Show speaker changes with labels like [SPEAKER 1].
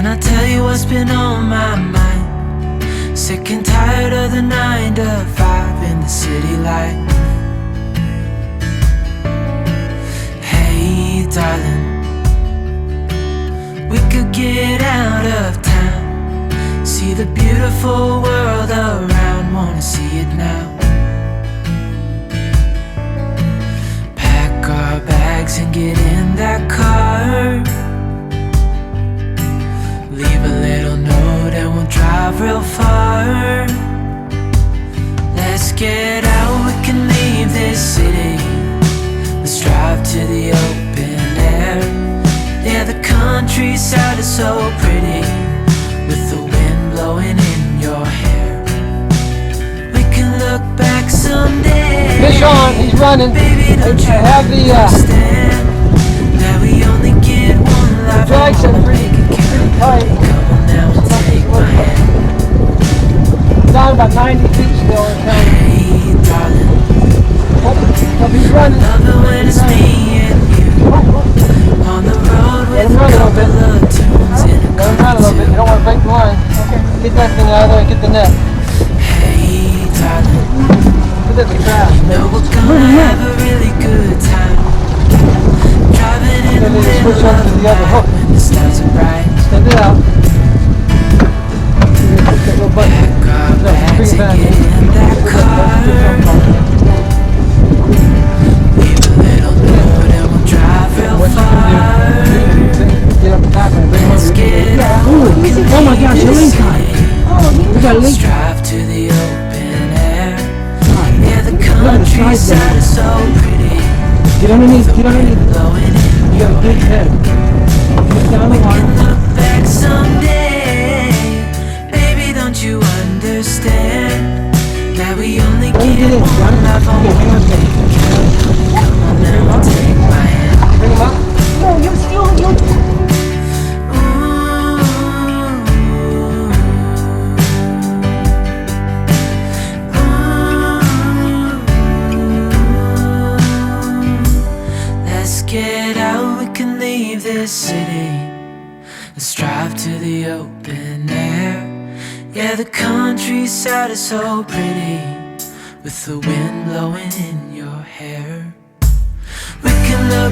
[SPEAKER 1] I tell you what's been on my mind? Sick and tired of the 9 to 5 in the city life. Hey darling, we could get out of town, see the beautiful world around, wanna see it now. Pack our bags and get in that car, leave a little note and we'll drive real far. Let's get out, we can leave this city. Let's drive to the open air. Yeah, the countryside is so pretty, with the wind blowing in your hair. We can look back someday.
[SPEAKER 2] Fish on, he's running.
[SPEAKER 1] Baby, don't you
[SPEAKER 2] have the
[SPEAKER 1] understand that we only get one life?
[SPEAKER 2] drags are pretty tight.
[SPEAKER 1] Come on now and take my hand.
[SPEAKER 2] Down about 90 feet still in town.
[SPEAKER 1] Hey darling,
[SPEAKER 2] Hope he's running.
[SPEAKER 1] love it when it's me and you on the road with a couple of tunes in a
[SPEAKER 2] Let him run a little bit. You don't want to break the line. Okay. Get that thing out of there and get the net.
[SPEAKER 1] Hey darling,
[SPEAKER 2] Put that in the trash.
[SPEAKER 1] you know we're gonna have a really good time, driving in the
[SPEAKER 2] Then they
[SPEAKER 1] middle
[SPEAKER 2] switch up
[SPEAKER 1] of
[SPEAKER 2] to
[SPEAKER 1] the
[SPEAKER 2] the other
[SPEAKER 1] night
[SPEAKER 2] hook.
[SPEAKER 1] when the stars are bright.
[SPEAKER 2] Send it out. Push that little button.
[SPEAKER 1] Pack our
[SPEAKER 2] No,
[SPEAKER 1] bags
[SPEAKER 2] bring it
[SPEAKER 1] and
[SPEAKER 2] back.
[SPEAKER 1] get in that car, leave a little note and we'll drive real far.
[SPEAKER 2] Get up the back and bring him
[SPEAKER 1] Let's
[SPEAKER 2] over.
[SPEAKER 1] get out, we can
[SPEAKER 2] Oh my
[SPEAKER 1] leave
[SPEAKER 2] gosh, a
[SPEAKER 1] this
[SPEAKER 2] Ling Cod.
[SPEAKER 1] city.
[SPEAKER 2] We got a
[SPEAKER 1] Let's
[SPEAKER 2] Ling Cod.
[SPEAKER 1] drive to the open air. Yeah, the countryside is so pretty,
[SPEAKER 2] Get underneath,
[SPEAKER 1] the
[SPEAKER 2] get underneath.
[SPEAKER 1] wind blowing in
[SPEAKER 2] You got a
[SPEAKER 1] your
[SPEAKER 2] big
[SPEAKER 1] hair.
[SPEAKER 2] head. Get down the
[SPEAKER 1] We
[SPEAKER 2] water.
[SPEAKER 1] can look back someday. Baby, don't you understand that we only
[SPEAKER 2] Let him
[SPEAKER 1] get
[SPEAKER 2] get in. Got
[SPEAKER 1] one
[SPEAKER 2] him?
[SPEAKER 1] life?
[SPEAKER 2] Okay, hang on a second.
[SPEAKER 1] Come on now and take my hand.
[SPEAKER 2] Bring him up. No, you're still.
[SPEAKER 1] Let's get out, we can leave this city. Let's drive to the open air. Yeah, the countryside is so pretty, with the wind blowing in your hair. We can look